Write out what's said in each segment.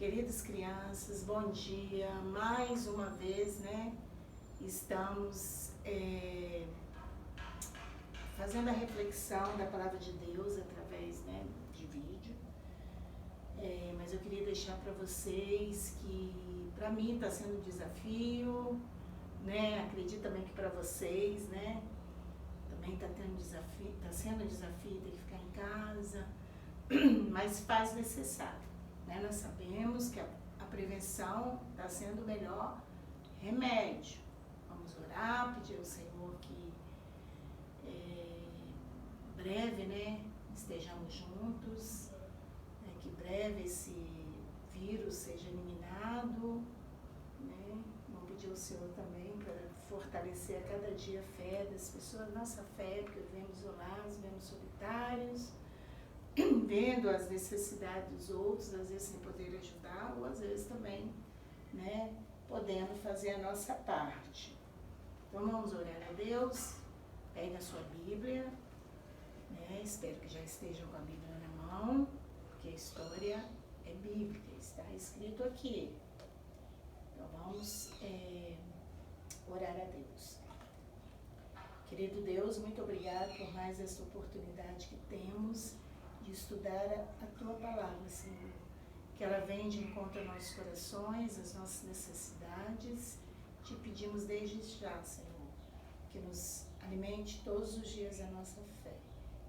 Queridas crianças, bom dia. Mais uma vez, né, estamos fazendo a reflexão da Palavra de Deus através, né, de vídeo. Mas eu queria deixar para vocês que, para mim, está sendo um desafio, né? Acredito também que para vocês, né? Também está sendo um desafio ter que ficar em casa, mas faz necessário, né? Nós sabemos que a prevenção está sendo o melhor remédio. Vamos orar, pedir ao Senhor que breve, né, estejamos juntos, né, que breve esse vírus seja eliminado, né? Vamos pedir ao Senhor também para fortalecer a cada dia a fé das pessoas, nossa fé, porque vivemos isolados, vivemos solitários, vendo as necessidades dos outros, às vezes sem poder ajudar, ou às vezes também, né, podendo fazer a nossa parte. Então vamos orar a Deus. Pegue a sua Bíblia, né? Espero que já estejam com a Bíblia na mão, porque a história é bíblica, está escrito aqui. Então vamos orar a Deus. Querido Deus, muito obrigado por mais essa oportunidade que temos de estudar a Tua Palavra, Senhor. Que ela venha de encontro aos nossos corações, às nossas necessidades. Te pedimos desde já, Senhor, que nos alimente todos os dias a nossa fé.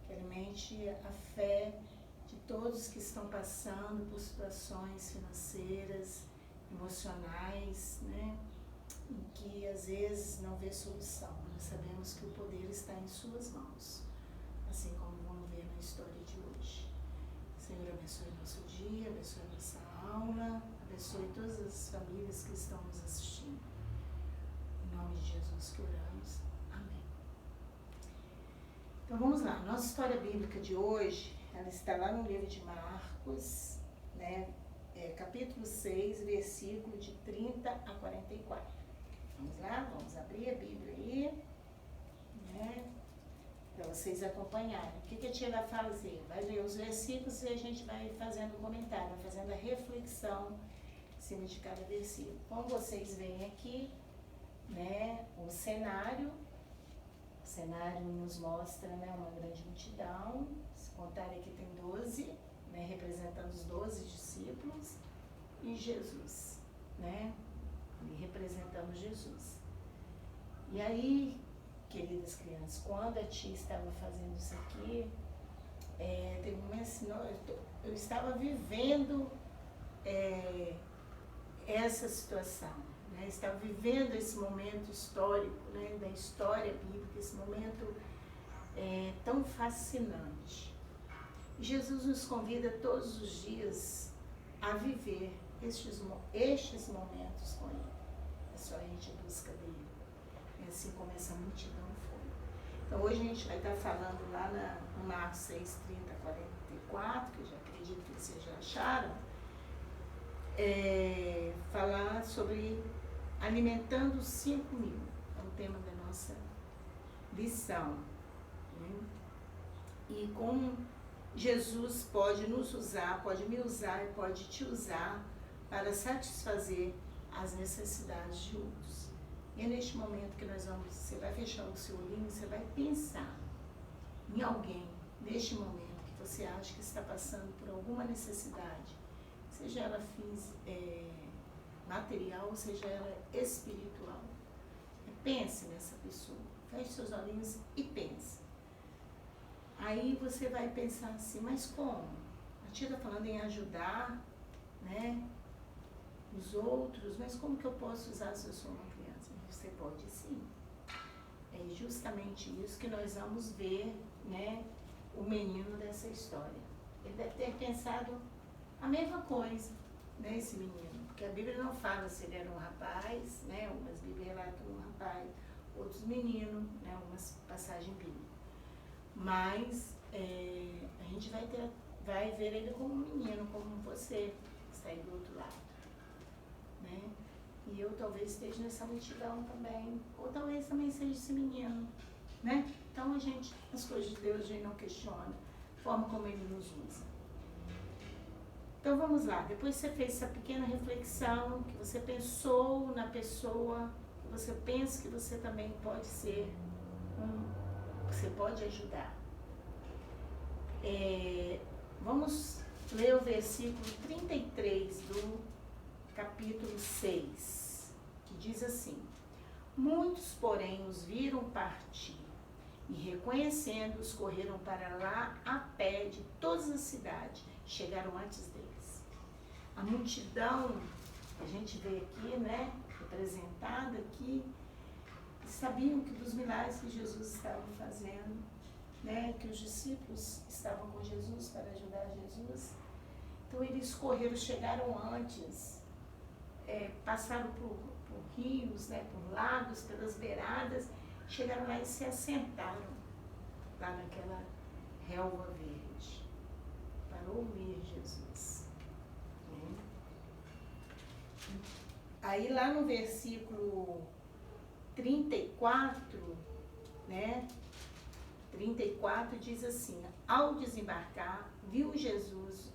Que alimente a fé de todos que estão passando por situações financeiras, emocionais, né? Em que às vezes não vê solução. Nós sabemos que o poder está em Suas mãos, assim como vamos ver na história de hoje. Senhor, abençoe nosso dia, abençoe nossa aula, abençoe todas as famílias que estão nos assistindo. Em nome de Jesus que oramos. Amém. Então vamos lá. Nossa história bíblica de hoje, ela está lá no livro de Marcos, né? Capítulo 6, versículo de 30 a 44. Vamos lá? Vamos abrir a Bíblia aí, né? Para vocês acompanharem. O que a tia vai fazer? Vai ler os versículos e a gente vai fazendo um comentário, vai fazendo a reflexão em cima de cada versículo. Como vocês veem aqui, né, o cenário nos mostra, né, uma grande multidão. Se contar aqui tem 12, né, representando os 12 discípulos e Jesus, né, e representando Jesus. E aí, queridas crianças, quando a tia estava fazendo isso aqui, teve um momento assim, eu estava vivendo essa situação, né? Estava vivendo esse momento histórico, né, da história bíblica, esse momento tão fascinante. E Jesus nos convida todos os dias a viver estes momentos com Ele. É só a gente busca dele. É assim como essa multidão foi. Então hoje a gente vai estar falando lá no Marcos 6, 30, 44, que eu já acredito que vocês já acharam, falar sobre alimentando os 5.000. É o tema da nossa lição. Né? E como Jesus pode nos usar, pode me usar e pode te usar para satisfazer as necessidades de outros. E é neste momento que você vai fechar o seu olhinho, você vai pensar em alguém, neste momento, que você acha que está passando por alguma necessidade, seja ela material, seja ela espiritual. Pense nessa pessoa, feche seus olhinhos e pense. Aí você vai pensar assim, mas como? A tia está falando em ajudar, né, os outros, mas como que eu posso usar se eu sou uma criança? Você pode sim. É justamente isso que nós vamos ver, né, o menino dessa história. Ele deve ter pensado a mesma coisa, né, esse menino, porque a Bíblia não fala se ele era um rapaz, né, umas Bíblias relatam um rapaz, outros menino, né, umas passagens bíblicas. Mas a gente vai ver ele como um menino, como você, que está aí do outro lado. Né? E eu talvez esteja nessa multidão também, ou talvez também seja esse menino, né? Então as coisas de Deus a gente não questiona, a forma como Ele nos usa. Então vamos lá, depois você fez essa pequena reflexão, que você pensou na pessoa, que você pensa que você também pode ser você pode ajudar. Vamos ler o versículo 33 do capítulo 6, que diz assim: muitos, porém, os viram partir, e reconhecendo-os, correram para lá a pé de todas as cidades, chegaram antes deles. A multidão que a gente vê aqui, né, representada aqui, sabiam que dos milagres que Jesus estava fazendo, né, que os discípulos estavam com Jesus para ajudar Jesus. Então eles correram, chegaram antes, passaram por rios, né, por lagos, pelas beiradas, chegaram lá e se assentaram lá naquela relva verde para ouvir Jesus. Aí lá no versículo 34, né? 34 diz assim: ao desembarcar, viu Jesus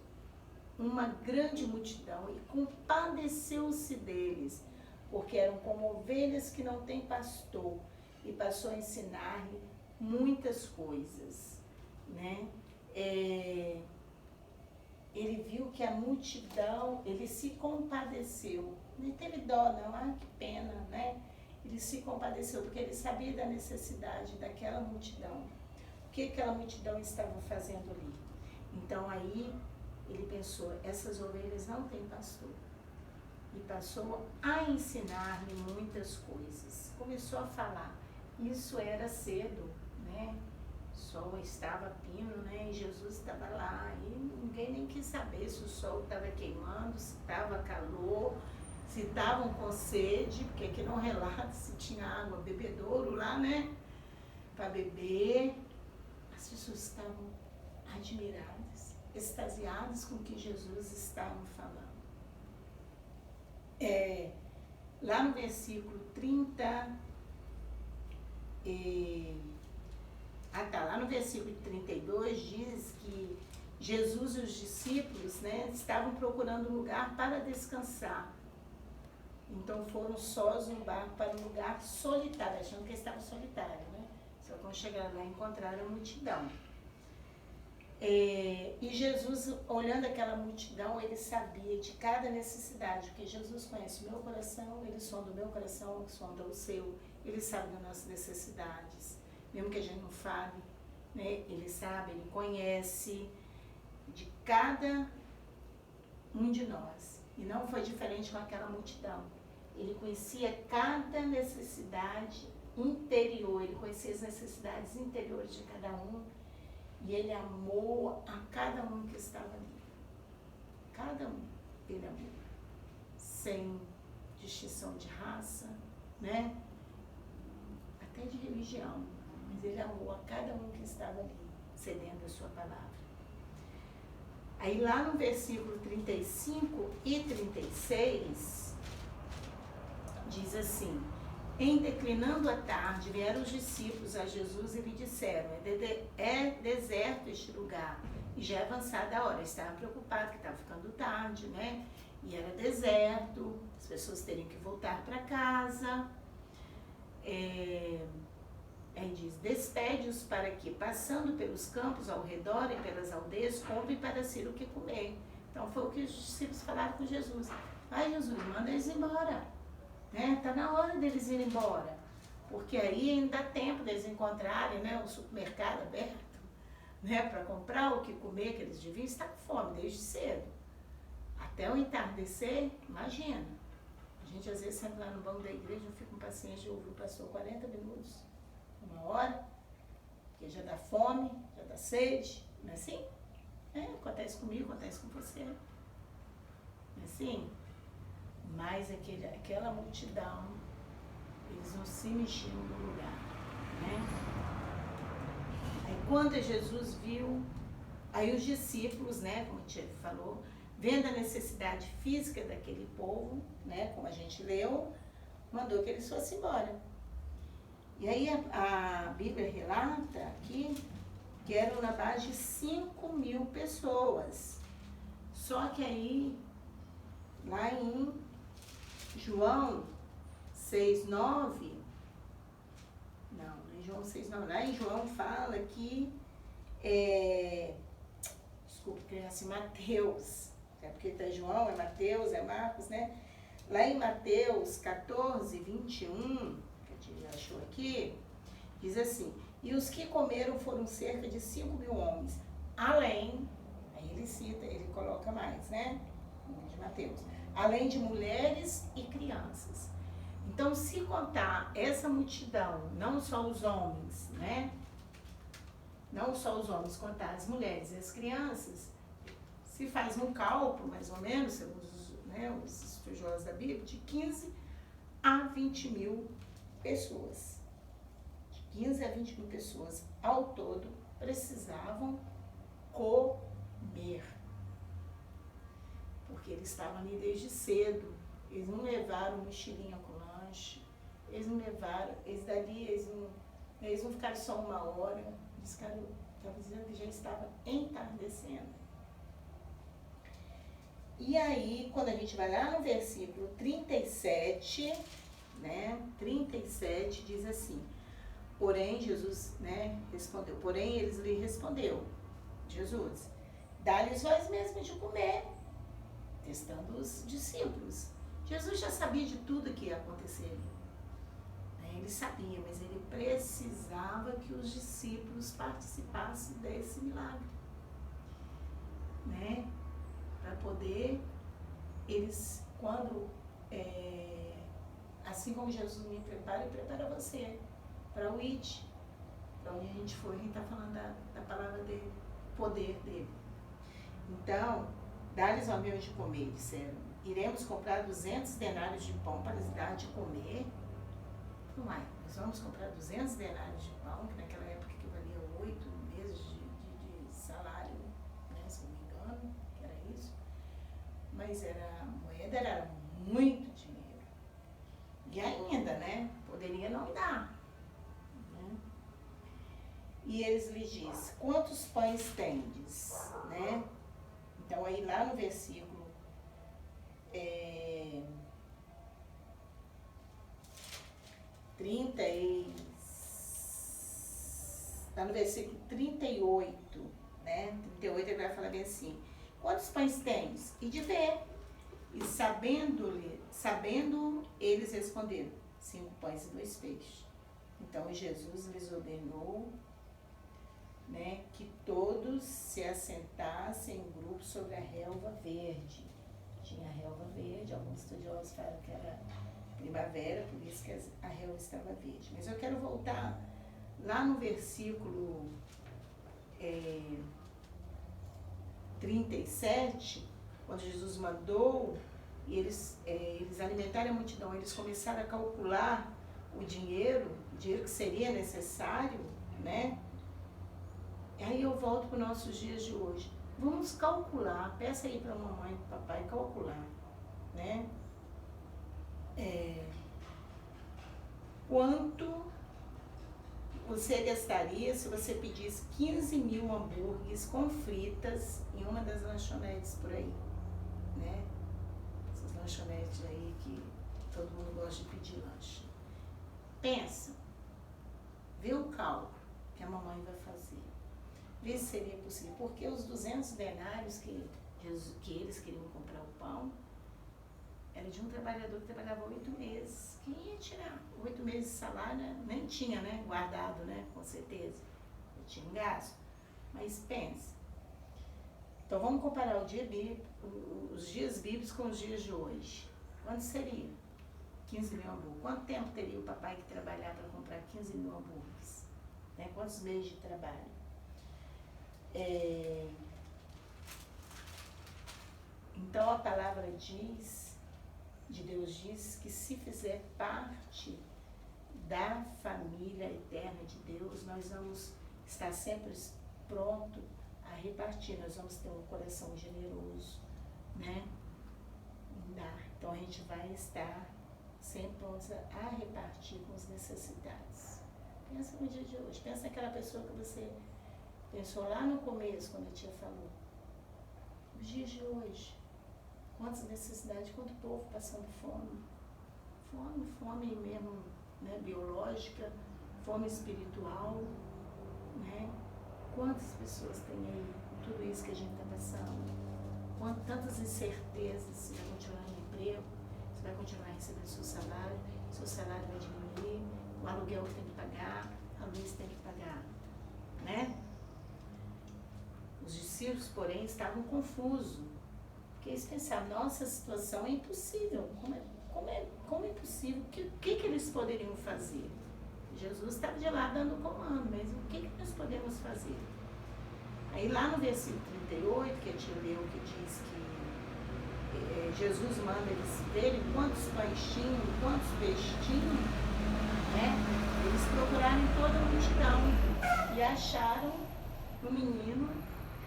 uma grande multidão e compadeceu-se deles, porque eram como ovelhas que não têm pastor, e passou a ensinar-lhe muitas coisas, né? Ele viu que a multidão, ele se compadeceu, não teve dó não, que pena, né? Ele se compadeceu porque ele sabia da necessidade daquela multidão. O que aquela multidão estava fazendo ali? Então aí ele pensou, essas ovelhas não têm pastor. E passou a ensinar-lhe muitas coisas. Começou a falar. Isso era cedo, né? O sol estava pino, né? E Jesus estava lá. E ninguém nem quis saber se o sol estava queimando, se estava calor, se estavam com sede, porque aqui não relata se tinha água, bebedouro lá, né? Para beber. As pessoas estavam admiradas, extasiadas com o que Jesus estava falando. Lá no versículo 30, lá no versículo 32 diz que Jesus e os discípulos, né, estavam procurando um lugar para descansar. Então foram sós no barco para um lugar solitário, achando que estavam solitários, né? Só quando chegaram lá encontraram a multidão. E Jesus, olhando aquela multidão, ele sabia de cada necessidade, porque Jesus conhece o meu coração, ele sonda o meu coração, sonda o seu, ele sabe das nossas necessidades, mesmo que a gente não fale, né? Ele sabe, ele conhece de cada um de nós. E não foi diferente com aquela multidão. Ele conhecia cada necessidade interior, ele conhecia as necessidades interiores de cada um, e ele amou a cada um que estava ali. Cada um ele amou, sem distinção de raça, né? Até de religião, mas ele amou a cada um que estava ali, cedendo a sua palavra. Aí lá no versículo 35 e 36, diz assim: em declinando a tarde, vieram os discípulos a Jesus e lhe disseram: é deserto este lugar, e já é avançada a hora. Eles estavam preocupados, que estava ficando tarde, né? E era deserto, as pessoas teriam que voltar para casa. Aí diz: despede-os para que, passando pelos campos ao redor e pelas aldeias, comprem para si o que comer. Então foi o que os discípulos falaram com Jesus: vai, Jesus, manda eles embora. Está na hora deles irem embora, porque aí ainda dá tempo deles encontrarem, né, o supermercado aberto, né, para comprar o que comer, que eles deviam estar com fome desde cedo. Até o entardecer, imagina. A gente às vezes senta lá no banco da igreja, eu fico com paciência de ouvir o pastor 40 minutos, uma hora, porque já dá fome, já dá sede, não é assim? Acontece comigo, acontece com você. Não é assim? Mas aquela multidão, eles não se mexiam no lugar, né? Aí quando Jesus viu, aí os discípulos, né, como o Tiago falou, vendo a necessidade física daquele povo, né, como a gente leu, mandou que eles fossem embora. E aí a Bíblia relata aqui que eram na base de 5.000 pessoas. Só que aí, lá em João 6:9, não, em João 6:9, lá em João fala que, desculpa, que é assim, Mateus, é porque tá João, é Mateus, é Marcos, né? Lá em Mateus 14:21, que a gente já achou aqui, diz assim, e os que comeram foram cerca de 5.000 homens, além, aí ele cita, ele coloca mais, né? De Mateus, além de mulheres e crianças. Então, se contar essa multidão, não só os homens, né? Não só os homens, contar as mulheres e as crianças, se faz um cálculo, mais ou menos, segundo os estudiosos da Bíblia, de 15 a 20 mil pessoas. De 15 a 20 mil pessoas ao todo precisavam comer. Porque eles estavam ali desde cedo. Eles não levaram mochilinha com lanche. Eles não levaram, eles não ficaram só uma hora. Eles ficaram, estavam dizendo que já estava entardecendo. E aí, quando a gente vai lá no versículo 37, né, 37 diz assim, porém Jesus, né, respondeu, porém eles lhe respondeu, Jesus, dá-lhes vós mesmo de comer, testando os discípulos. Jesus já sabia de tudo que ia acontecer. Ele sabia, mas ele precisava que os discípulos participassem desse milagre, né? Para poder, eles, quando, assim como Jesus me prepara, ele prepara você para o IT, para onde a gente for, a gente está falando da palavra dele, poder dele. Então, dá-lhes ao meu de comer, disseram, iremos comprar 200 denários de pão para lhes dar de comer? Não é, nós vamos comprar 200 denários de pão, que naquela época equivalia a 8 meses de salário, né, se não me engano, que era isso. Mas a moeda era muito dinheiro. E ainda, né, poderia não dar. Né? E eles lhe dizem, quantos pães tendes? Né? Então aí lá no versículo 38, né? 38 ele vai falar bem assim, quantos pães tens? E de ver. E sabendo, eles responderam, 5 pães e 2 peixes. Então Jesus lhes ordenou, né, que todos se assentassem em grupo sobre a relva verde. Tinha a relva verde, alguns estudiosos falam que era primavera, por isso que a relva estava verde. Mas eu quero voltar lá no versículo 37, quando Jesus mandou e eles alimentaram a multidão, eles começaram a calcular o dinheiro que seria necessário, né? E aí eu volto para os nossos dias de hoje. Vamos calcular, peça aí para a mamãe e para o papai calcular, né? Quanto você gastaria se você pedisse 15.000 hambúrgueres com fritas em uma das lanchonetes por aí, né? Essas lanchonetes aí que todo mundo gosta de pedir lanche. Pensa, vê o cálculo que a mamãe vai fazer. Vê se seria possível, porque os 200 denários que eles queriam comprar o pão, era de um trabalhador que trabalhava 8 meses. Quem ia tirar 8 meses de salário, né? Nem tinha, né? Guardado, né? Com certeza. Eu tinha um gasto. Mas pense. Então vamos comparar os dias bíblicos com os dias de hoje. Quanto seria? 15.000 hambúrgueres. Quanto tempo teria o papai que trabalhar para comprar 15.000 hambúrgueres? Né? Quantos meses de trabalho? Então a palavra de Deus diz que se fizer parte da família eterna de Deus, nós vamos estar sempre pronto a repartir, nós vamos ter um coração generoso, né? Então a gente vai estar sempre prontos a repartir com os necessitados. Pensa no dia de hoje, pensa naquela pessoa que você pensou lá no começo, quando a tia falou, Os dias de hoje, quantas necessidades, quanto povo passando fome. Fome mesmo, né, biológica, fome espiritual, né? Quantas pessoas têm aí tudo isso que a gente está passando? Tantas incertezas, se vai continuar no emprego, se vai continuar recebendo seu salário vai diminuir, o aluguel que tem que pagar, a luz tem que pagar, né? Os discípulos, porém, estavam confusos, porque eles pensavam, nossa situação é impossível, como é possível? O que eles poderiam fazer? Jesus estava de lá dando o comando, mas o que nós podemos fazer? Aí lá no versículo 38, que a gente leu, que diz que Jesus manda eles verem quantos pães tinham, quantos peixes tinham, né? Eles procuraram em toda a multidão e acharam o menino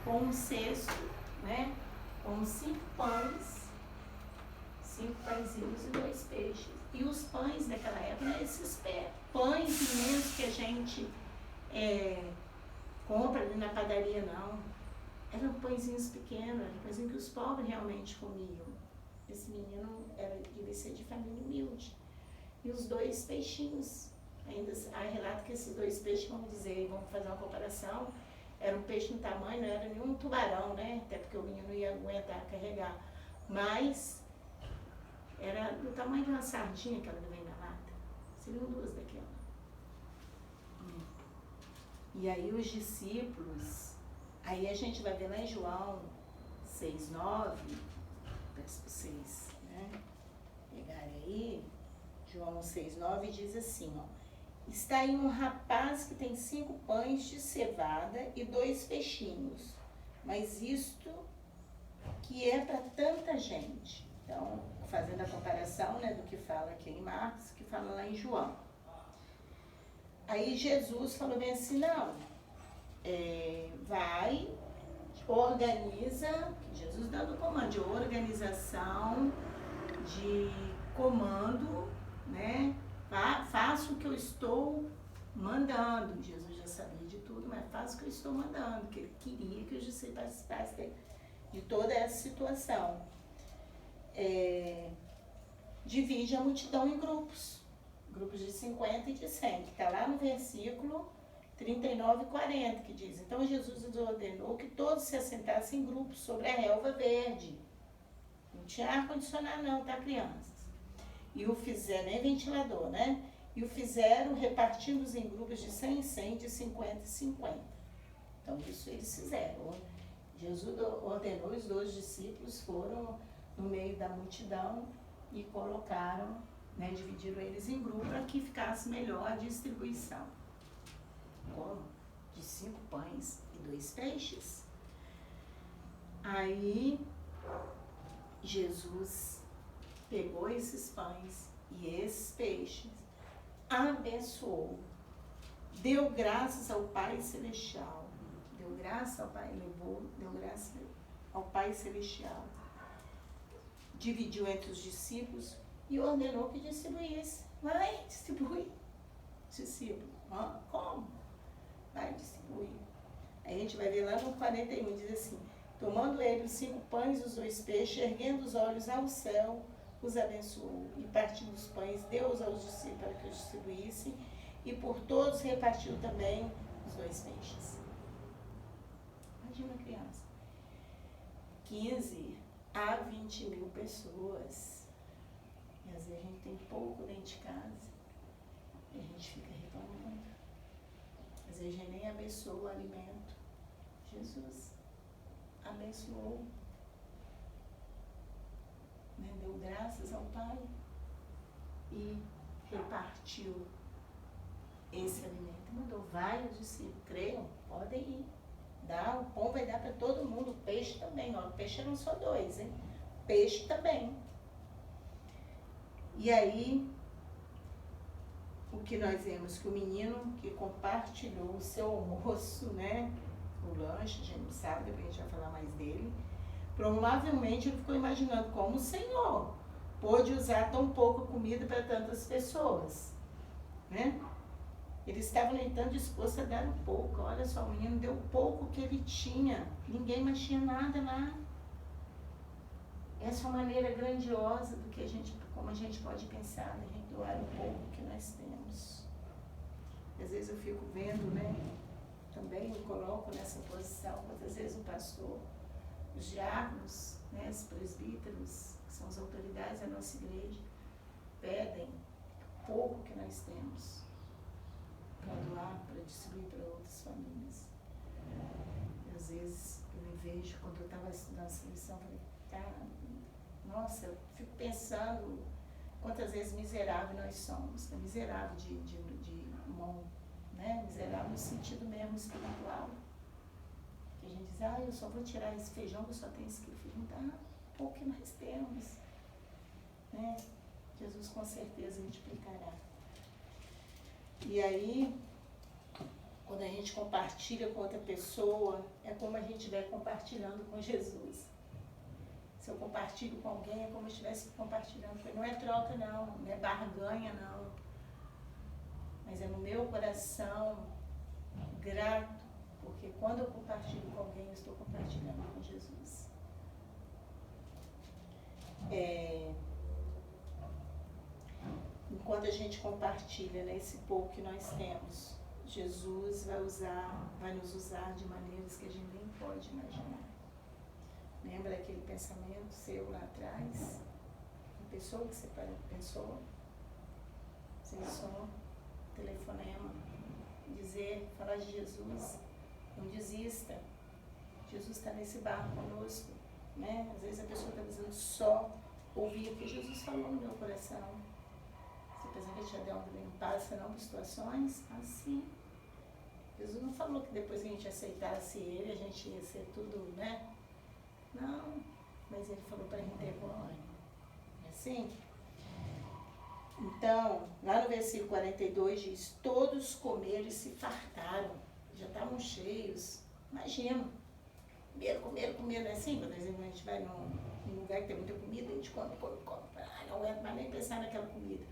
com um cesto, né? Com 5 pães, 5 pãezinhos e 2 peixes. E os pães daquela época, né, esses pães imensos que a gente compra ali na padaria, não. Eram pãezinhos pequenos, eram pãezinhos que os pobres realmente comiam. Esse menino devia ser de família humilde. E os 2 peixinhos, ainda há relato que esses 2 peixes, vamos fazer uma comparação, era um peixe no tamanho, não era nenhum tubarão, né? Até porque o menino não ia aguentar carregar. Mas era do tamanho de uma sardinha, aquela que vem na lata. Seriam 2 daquela. E aí os discípulos, aí a gente vai ver lá em João 6,9, peço para vocês, né, pegarem aí, João 6,9 diz assim, ó, está aí um rapaz que tem 5 pães de cevada e 2 peixinhos, mas isto que é para tanta gente. Então, fazendo a comparação, né, do que fala aqui em Marcos, que fala lá em João. Aí Jesus falou bem assim, não, vai, organiza, Jesus dando comando, de organização, de comando, né, faça o que eu estou mandando. Jesus já sabia de tudo, mas faça o que eu estou mandando, que ele queria que os discípulos participassem de toda essa situação. Divide a multidão em grupos de 50 e de 100, que está lá no versículo 39 e 40, que diz, então Jesus ordenou que todos se assentassem em grupos sobre a relva verde. Não tinha ar-condicionado não, tá, crianças? E o fizeram, nem ventilador, né? E o fizeram repartindo-os em grupos de 100 em 100, de 50 em 50. Então, isso eles fizeram. Jesus ordenou, os 12 discípulos foram no meio da multidão e colocaram, né, dividiram eles em grupos para que ficasse melhor a distribuição. Como? De 5 pães e 2 peixes. Aí, Jesus pegou esses pães e esses peixes, abençoou, deu graças ao Pai Celestial, deu graça ao Pai, deu graça ao Pai Celestial, dividiu entre os discípulos e ordenou que distribuísse. Vai, distribui. Discípulo, como? Vai distribuir. Aí a gente vai ver lá no 41, diz assim, tomando ele os 5 pães e os 2 peixes, erguendo os olhos ao céu, os abençoou, e partindo os pães, deu-os aos discípulos para que os distribuíssem, e por todos repartiu também os 2 peixes. Imagina a criança. 15 a 20 mil pessoas. E às vezes a gente tem pouco dentro de casa, e a gente fica reclamando. Às vezes a gente nem abençoa o alimento. Jesus abençoou, né? Deu graças ao Pai e repartiu esse alimento. Mandou vários discípulos, creiam, podem ir. O pão vai dar para todo mundo, o peixe também, ó, o peixe eram só 2, hein? Peixe também. E aí, o que nós vemos? Que o menino que compartilhou o seu almoço, né? O lanche, a gente não sabe, depois a gente vai falar mais dele. Provavelmente ele ficou imaginando como o Senhor pôde usar tão pouca comida para tantas pessoas, né? Ele estava, no entanto, disposto a dar um pouco. Olha só, o menino deu pouco que ele tinha. Ninguém mais tinha nada lá. essa é uma maneira grandiosa do que como a gente pode pensar, né? A gente doar o pouco que nós temos. Às vezes eu fico vendo, né? Também me coloco nessa posição, muitas vezes o pastor, os diáconos, né? Os presbíteros, que são as autoridades da nossa igreja, pedem pouco que nós temos para doar, para distribuir para outras famílias. E às vezes eu me vejo, quando eu estava estudando essa lição, eu falei, cara, nossa, eu fico pensando quantas vezes miserável nós somos, né? Miserável de mão, né? Miserável no sentido mesmo espiritual. Que a gente diz, eu só vou tirar esse feijão que eu só tenho esse quilo. Dá pouco que nós temos, né? Jesus com certeza multiplicará. E aí, quando a gente compartilha com outra pessoa, é como a gente estiver compartilhando com Jesus. Se eu compartilho com alguém, é como se eu estivesse compartilhando com ele. Não é troca, não é barganha, não. Mas é no meu coração grato, porque quando eu compartilho com alguém, eu estou compartilhando com Jesus. Enquanto a gente compartilha, né, esse pouco que nós temos, Jesus vai nos usar de maneiras que a gente nem pode imaginar. Lembra aquele pensamento seu lá atrás? A pessoa que você pensou? Você só telefonema, falar de Jesus, não desista. Jesus está nesse barco conosco, né? Às vezes a pessoa está precisando só ouvir o que Jesus falou no meu coração. Você pensa que te deu um passa não por situações? Assim. Jesus não falou que depois que a gente aceitasse ele, a gente ia ser tudo, né? Não, mas ele falou para a gente ter bom ânimo. É assim? Então, lá no versículo 42 diz, todos comeram e se fartaram, já estavam cheios. Imagina, comeram, não é assim? Quando a gente vai num lugar que tem muita comida, a gente come. Não aguento mais nem pensar naquela comida.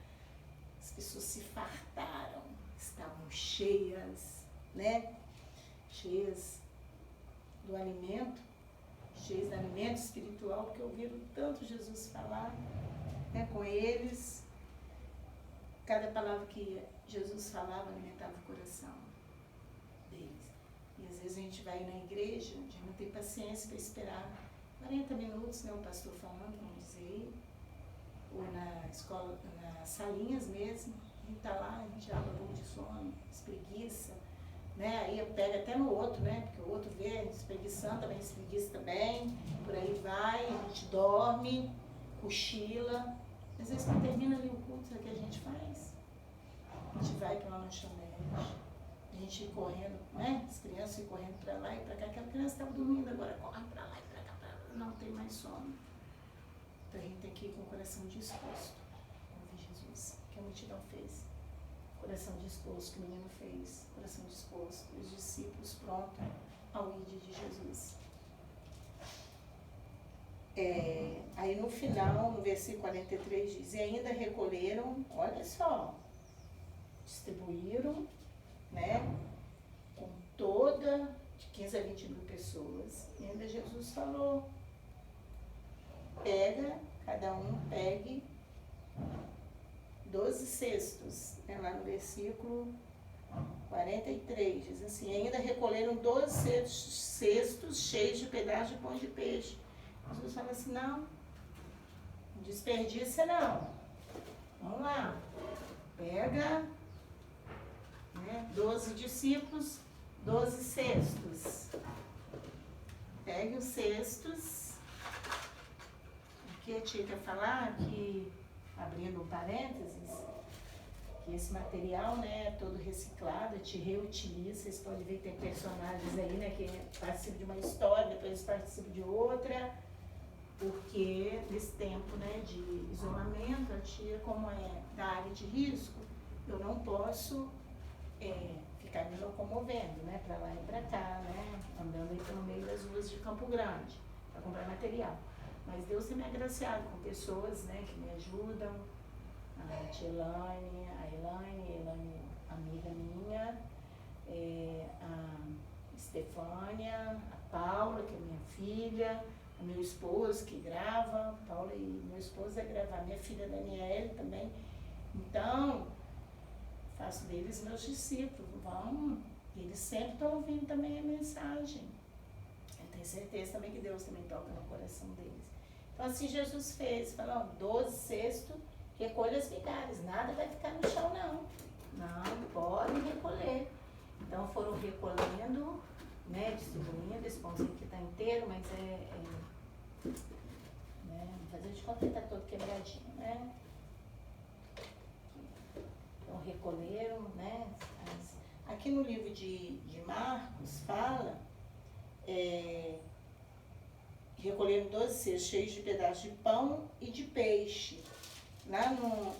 As pessoas se fartaram, estavam cheias, né? Cheias do alimento espiritual, porque ouviram tanto Jesus falar, né, com eles. Cada palavra que Jesus falava alimentava o coração deles. E às vezes a gente vai na igreja, a gente não tem paciência para esperar 40 minutos, né, o pastor falando, vamos dizer, ou na escola, nas salinhas mesmo, a gente está lá, a gente abre boca de sono, espreguiça, né, aí pega até no outro, né, porque o outro vê espreguiçando, também espreguiça também, por aí vai, a gente dorme, cochila. Às vezes quando termina ali o culto, sabe o que a gente faz? A gente vai para uma lanchonete, a gente ir correndo, né? As crianças ir correndo para lá e para cá. Aquela criança estava dormindo, agora corre para lá e para cá, não tem mais sono. Então a gente tem que ir com o coração disposto, ouvir Jesus, que a multidão fez. Coração disposto, que o menino fez, coração disposto, os discípulos prontos ao ir de Jesus. Aí no final, no versículo 43 diz, e ainda recolheram, olha só, distribuíram, né, com toda, de 15 a 20 mil pessoas, e ainda Jesus falou, cada um pegue 12 cestos, né, lá no versículo 43, diz assim, ainda recolheram 12 cestos cheios de pedaços de pão de peixe. Jesus fala assim, não desperdiça não, vamos lá, pega, né, 12 discípulos, 12 cestos, pegue os cestos. Aqui a tia quer falar que, abrindo um parênteses, que esse material, né, é todo reciclado, a gente reutiliza. Vocês podem ver que tem personagens aí, né, que participam de uma história, depois eles participam de outra, porque nesse tempo, né, de isolamento, a tia, como é da área de risco, eu não posso ficar me locomovendo, né, para lá e para cá, né, andando aí pelo meio das ruas de Campo Grande, para comprar material. Mas Deus tem me agraciado com pessoas, né, que me ajudam, a tia Elaine, amiga minha, a Estefânia, a Paula, que é minha filha, meu esposo que grava, Paulo e meu esposo vai gravar, minha filha Daniela também. Então, faço deles meus discípulos, eles sempre estão ouvindo também a mensagem. Eu tenho certeza também que Deus também toca no coração deles. Então assim Jesus fez, falou, 12 cestos, recolha as migalhas, nada vai ficar no chão não. Não, pode recolher. Então foram recolhendo, né, distribuindo esse pãozinho que está inteiro, mas né, fazer de conta que está todo quebradinho, né? Então recolheram, né? Aqui no livro de Marcos fala, recolheram 12 cestos cheios de pedaços de pão e de peixe. Lá no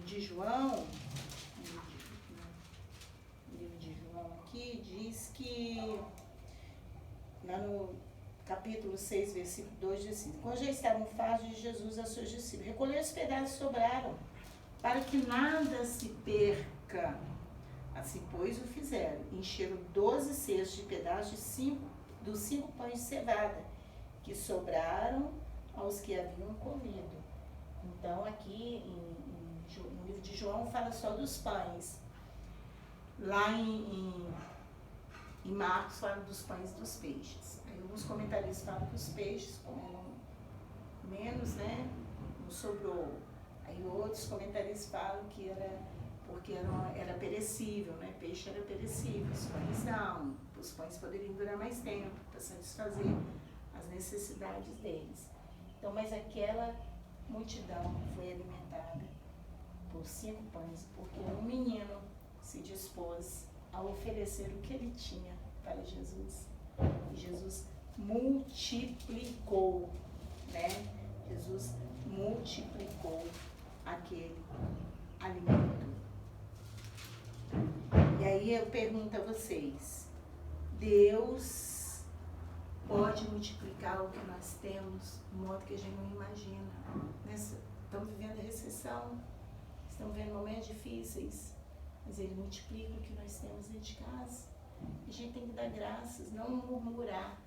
de João, no livro de João aqui, diz que, lá no capítulo 6, versículo 2, diz assim, quando já estavam fartos de Jesus aos seus discípulos, recolheram os pedaços que sobraram, para que nada se perca. Assim, pois, o fizeram. Encheram 12 cestos de pedaços dos 5 pães de cevada, que sobraram aos que haviam comido. Então, aqui no livro de João fala só dos pães. Lá em Marcos fala dos pães e dos peixes. Aí alguns comentaristas falam que os peixes comeram menos, né? Não sobrou. Aí outros comentaristas falam que era porque era perecível, né? Peixe era perecível, os pães não. Os pães poderiam durar mais tempo para satisfazer as necessidades deles. Então, mas aquela multidão foi alimentada por 5 pães, porque um menino se dispôs a oferecer o que ele tinha para Jesus. E Jesus multiplicou, né? Jesus multiplicou aquele alimento. E aí eu pergunto a vocês, Deus pode multiplicar o que nós temos de modo que a gente não imagina. Estamos vivendo a recessão, estamos vivendo momentos difíceis, mas Ele multiplica o que nós temos dentro de casa. A gente tem que dar graças, não murmurar,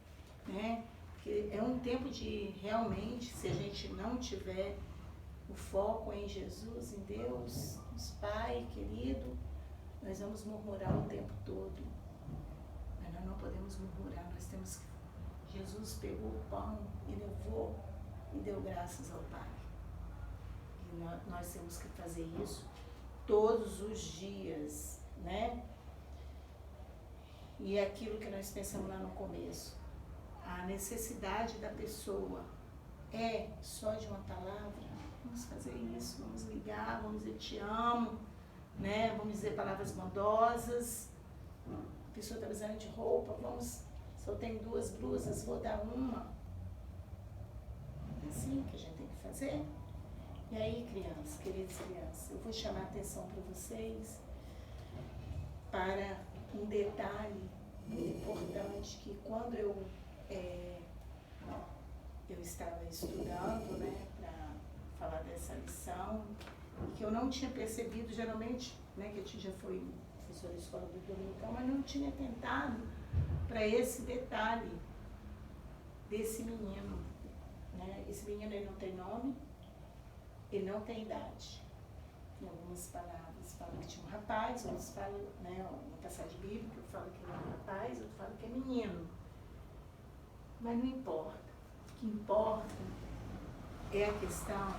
né? Porque é um tempo de, realmente, se a gente não tiver o foco em Jesus, em Deus, nos Pai querido, nós vamos murmurar o tempo todo. Mas nós não podemos murmurar, nós temos que... Jesus pegou o pão e levou e deu graças ao Pai. E nós temos que fazer isso todos os dias, né? E é aquilo que nós pensamos lá no começo, a necessidade da pessoa é só de uma palavra. Vamos fazer isso, vamos ligar, vamos dizer te amo, né? Vamos dizer palavras bondosas. A pessoa está precisando de roupa, só tenho 2 blusas, vou dar uma. É assim que a gente tem que fazer. E aí, crianças, queridas crianças, eu vou chamar a atenção para vocês para um detalhe importante que quando eu estava estudando, né, para falar dessa lição, e que eu não tinha percebido, geralmente, né, que a gente já foi professora de escola do dominical, mas não tinha tentado para esse detalhe desse menino, né? Esse menino, ele não tem nome, ele não tem idade. Em algumas palavras falam que tinha um rapaz, outros falam, né, uma passagem bíblica, fala que ele é um rapaz, outro fala que é menino. Mas não importa. O que importa é a questão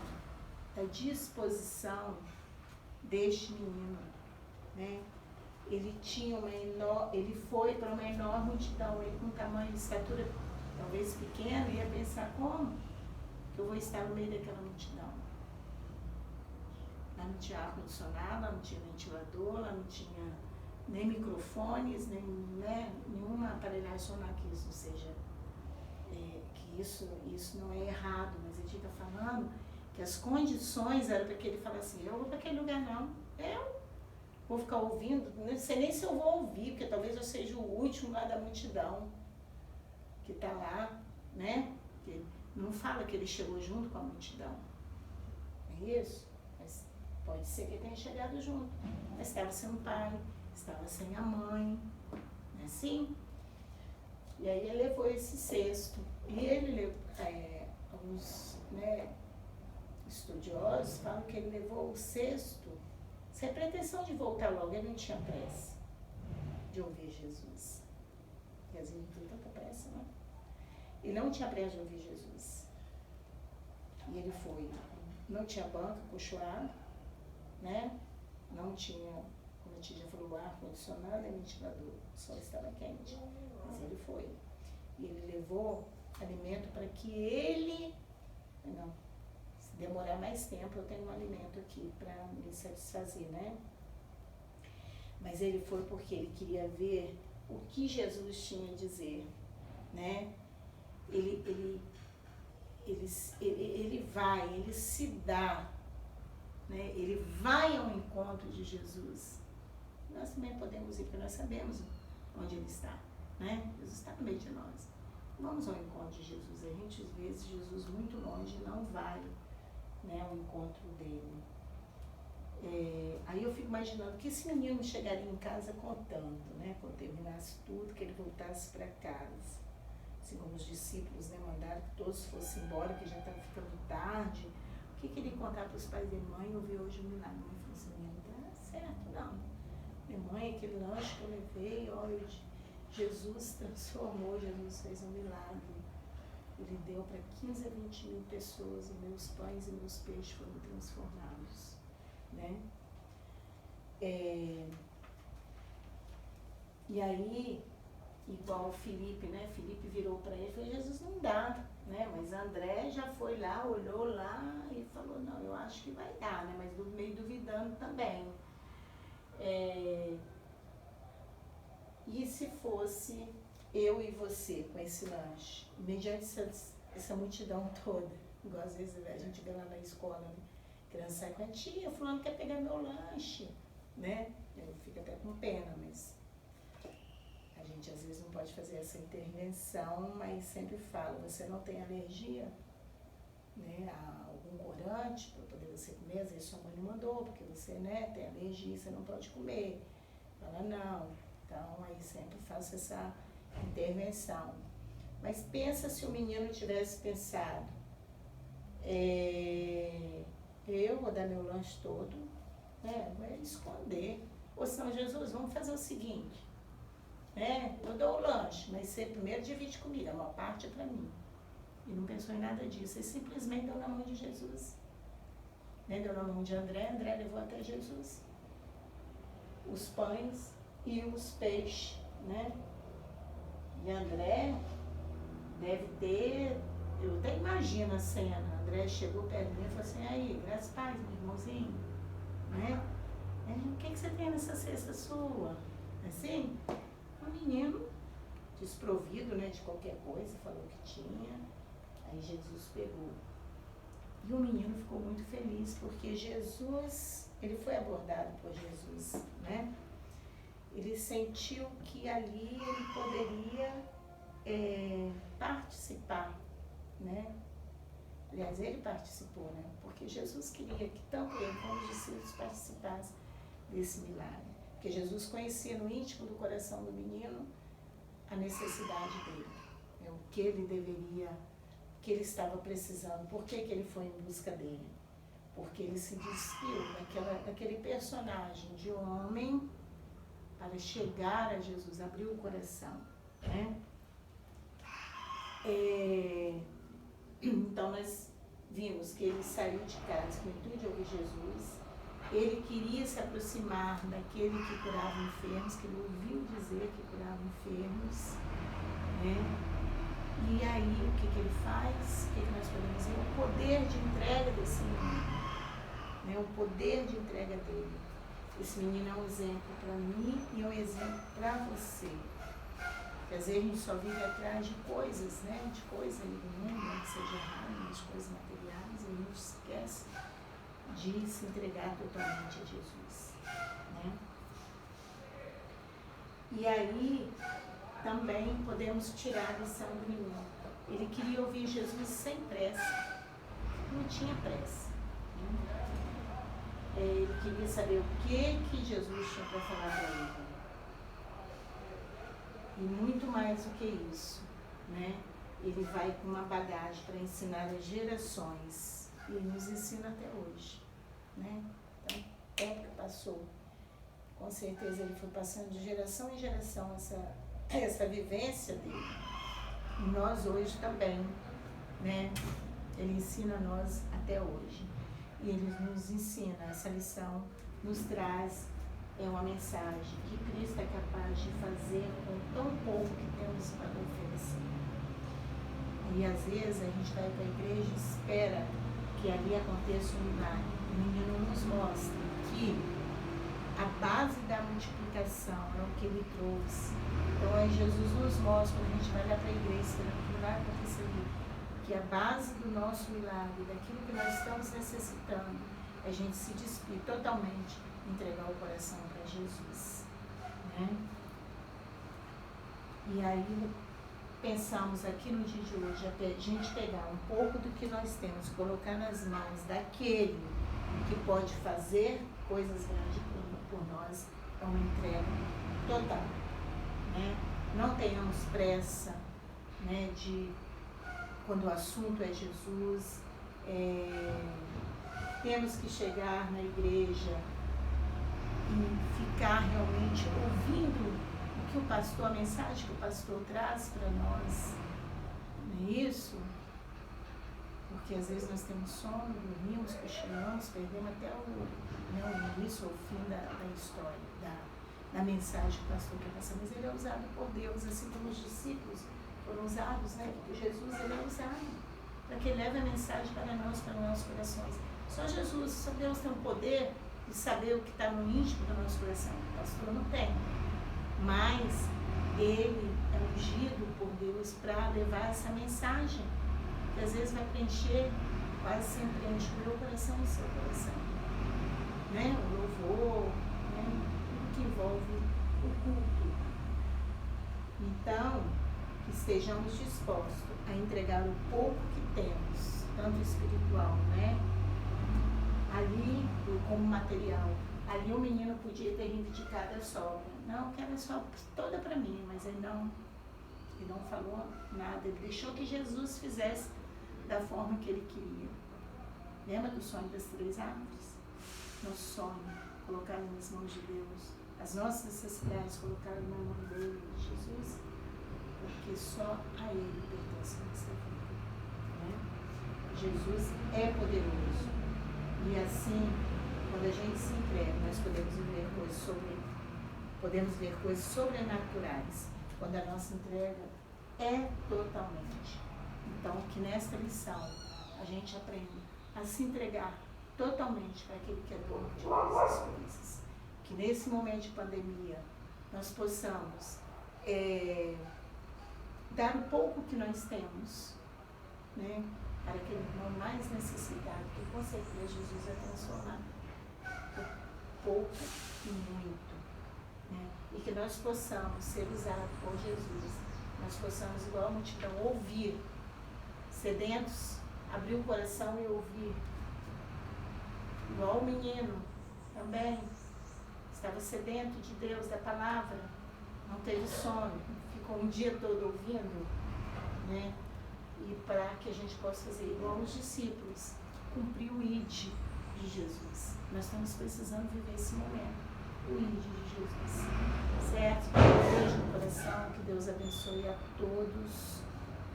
da disposição deste menino, né? Ele foi para uma enorme multidão, ele com um tamanho de estatura talvez pequeno, ia pensar, como que eu vou estar no meio daquela multidão? Lá não tinha ar-condicionado, lá não tinha ventilador, lá não tinha nem microfones, nem, né, nenhuma aparelhagem sonora, que isso seja, que isso não é errado, mas a gente está falando que as condições eram para que ele falasse assim, eu vou para aquele lugar não, eu vou ficar ouvindo, não sei nem se eu vou ouvir, porque talvez eu seja o último lá da multidão que está lá, né? Porque não fala que ele chegou junto com a multidão, é isso? Mas pode ser que ele tenha chegado junto, mas estava sem o pai, estava sem a mãe, não é assim? E aí ele levou esse cesto, E ele, alguns, né, estudiosos falam que ele levou o cesto sem pretensão de voltar logo, ele não tinha pressa de ouvir Jesus. Quer dizer, não tem tanta pressa, não. Ele não tinha pressa de ouvir Jesus. E ele foi. Não tinha banco, acolchoado, né? Não tinha, como a tia já falou, ar-condicionado e ventilador. O sol estava quente. Mas ele foi. E ele levou alimento para que ele... Não, se demorar mais tempo, eu tenho um alimento aqui para me satisfazer, né? Mas ele foi porque ele queria ver o que Jesus tinha a dizer, né? Ele vai, ele se dá, né? Ele vai ao encontro de Jesus. Nós também podemos ir, porque nós sabemos onde ele está, né? Jesus está no meio de nós. Vamos ao encontro de Jesus. A gente, às vezes, Jesus muito longe não vai, né, ao encontro dele. Aí eu fico imaginando que esse menino chegaria em casa contando, né? Quando terminasse tudo, que ele voltasse para casa. Assim como os discípulos, né, mandaram que todos fossem embora, que já estava ficando tarde. O que ele ia contar para os pais e mãe? Eu vi hoje um milagre. Eu falei assim, menino, não dá certo, não. Minha mãe, aquele lanche que eu levei, olha, Jesus transformou, Jesus fez um milagre. Ele deu para 15 a 20 mil pessoas, e meus pães e meus peixes foram transformados, né? E aí, igual o Felipe, né? Felipe virou para ele e falou, Jesus não dá, né? Mas André já foi lá, olhou lá e falou, não, eu acho que vai dar, né? Mas meio duvidando também. E se fosse eu e você com esse lanche, mediante essa multidão toda, igual às vezes a gente vê lá na escola, né? Criança sai com a tia, fulano quer pegar meu lanche, né? Eu fico até com pena, mas a gente às vezes não pode fazer essa intervenção, mas sempre fala, você não tem alergia, né, a algum corante para poder você comer, às vezes sua mãe não mandou, porque você, né, tem alergia, você não pode comer. Fala, não. Então, aí sempre faço essa intervenção. Mas pensa se o menino tivesse pensado, eu vou dar meu lanche todo, né, vou esconder. Ou senão, Jesus, vamos fazer o seguinte, eu dou o lanche, mas você primeiro divide comigo, uma parte é para mim. E não pensou em nada disso, ele simplesmente deu na mão de Jesus. Né? Deu na mão de André, André levou até Jesus os pães e os peixes, né? E André deve ter, eu até imagino a cena, André chegou perto de mim e falou assim, aí, graças a paz, meu irmãozinho, né? O que você tem nessa cesta sua? Assim, um menino desprovido, né, de qualquer coisa, falou que tinha, aí Jesus pegou. E o menino ficou muito feliz, porque Jesus, ele foi abordado por Jesus, né? Ele sentiu que ali ele poderia participar, né? Aliás, ele participou, né? Porque Jesus queria que tanto ele como os discípulos participassem desse milagre. Porque Jesus conhecia no íntimo do coração do menino a necessidade dele, né? O que ele deveria, o que ele estava precisando, por que ele foi em busca dele. Porque ele se despiu daquele personagem de homem para chegar a Jesus, abriu o coração, né? Então nós vimos que ele saiu de casa com o intuito de ouvir Jesus, ele queria se aproximar daquele que curava enfermos, que ele ouviu dizer que curava enfermos, né? E aí o que ele faz? O que nós podemos dizer? O poder de entrega desse menino, né? O poder de entrega dele. Esse menino é um exemplo para mim e é um exemplo para você. Porque às vezes a gente só vive atrás de coisas, né? De coisas ali do mundo, né? Que seja errado, de coisas materiais, e a gente esquece de se entregar totalmente a Jesus, né? E aí também podemos tirar a lição do menino. Ele queria ouvir Jesus sem pressa, não tinha pressa. Ele queria saber o que Jesus tinha para falar para ele. E muito mais do que isso, né? ele vai com uma bagagem para ensinar as gerações e nos ensina até hoje, né? Então, o tempo que passou, com certeza ele foi passando de geração em geração essa vivência dele. E nós hoje também, né? Ele ensina a nós até hoje. E ele nos ensina, essa lição nos traz uma mensagem que Cristo é capaz de fazer com tão pouco que temos para oferecer. E às vezes a gente vai para a igreja e espera que ali aconteça um milagre. O menino nos mostra que a base da multiplicação é o que ele trouxe. Então aí Jesus nos mostra, quando a gente vai lá para a igreja, esperando que vai acontecer ali, que a base do nosso milagre, daquilo que nós estamos necessitando, é a gente se despir totalmente, entregar o coração para Jesus, né? E aí pensamos aqui no dia de hoje, a gente pegar um pouco do que nós temos, colocar nas mãos daquele que pode fazer coisas grandes por nós, é uma entrega total, né? Não tenhamos pressa, né, de quando o assunto é Jesus, temos que chegar na igreja e ficar realmente ouvindo o que o pastor, a mensagem que o pastor traz para nós, não é isso? Porque às vezes nós temos sono, dormimos, cochilamos, perdemos até o início ou o fim da história, da mensagem que o pastor quer passar. Mas ele é usado por Deus, assim como os discípulos foram usados, né? Porque Jesus, ele é usado para que ele leve a mensagem para nós, para os nossos corações. Só Jesus, só Deus tem o poder de saber o que está no íntimo do nosso coração. O pastor não tem. Mas ele é ungido por Deus para levar essa mensagem, que às vezes vai preencher, quase sempre preenche o meu coração e o seu coração, né? O louvor, né? Tudo que envolve o culto. Então, que estejamos dispostos a entregar o pouco que temos, tanto espiritual, né? Ali, como material. Ali o menino podia ter reivindicado a sogra. Não, quero a sogra toda para mim, mas ele não falou nada. Ele deixou que Jesus fizesse da forma que ele queria. Lembra do sonho das 3 árvores? Nosso sonho, colocar nas mãos de Deus. As nossas necessidades, colocar na mão dele, de Jesus. Porque só a ele pertence a nossa vida, né? Jesus é poderoso. E assim, quando a gente se entrega, nós podemos ver coisas sobrenaturais, quando a nossa entrega é totalmente. Então, que nesta lição a gente aprenda a se entregar totalmente para aquele que é dono de todas as coisas. Que nesse momento de pandemia nós possamos dar o pouco que nós temos, né, para aquele irmão mais necessitado, que com certeza Jesus vai transformar pouco e muito, né? E que nós possamos ser usados por Jesus, nós possamos, igual a multidão, ouvir, sedentos, abrir o coração e ouvir, igual o menino também, estava sedento de Deus, da palavra, não teve sono, ficou um dia todo ouvindo, né? E para que a gente possa fazer igual os discípulos, cumprir o ID de Jesus. Nós estamos precisando viver esse momento, o ID de Jesus, certo? Beijo no coração, que Deus abençoe a todos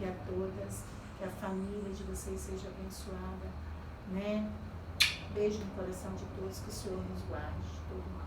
e a todas, que a família de vocês seja abençoada, né? Beijo no coração de todos, que o Senhor nos guarde de todo mal.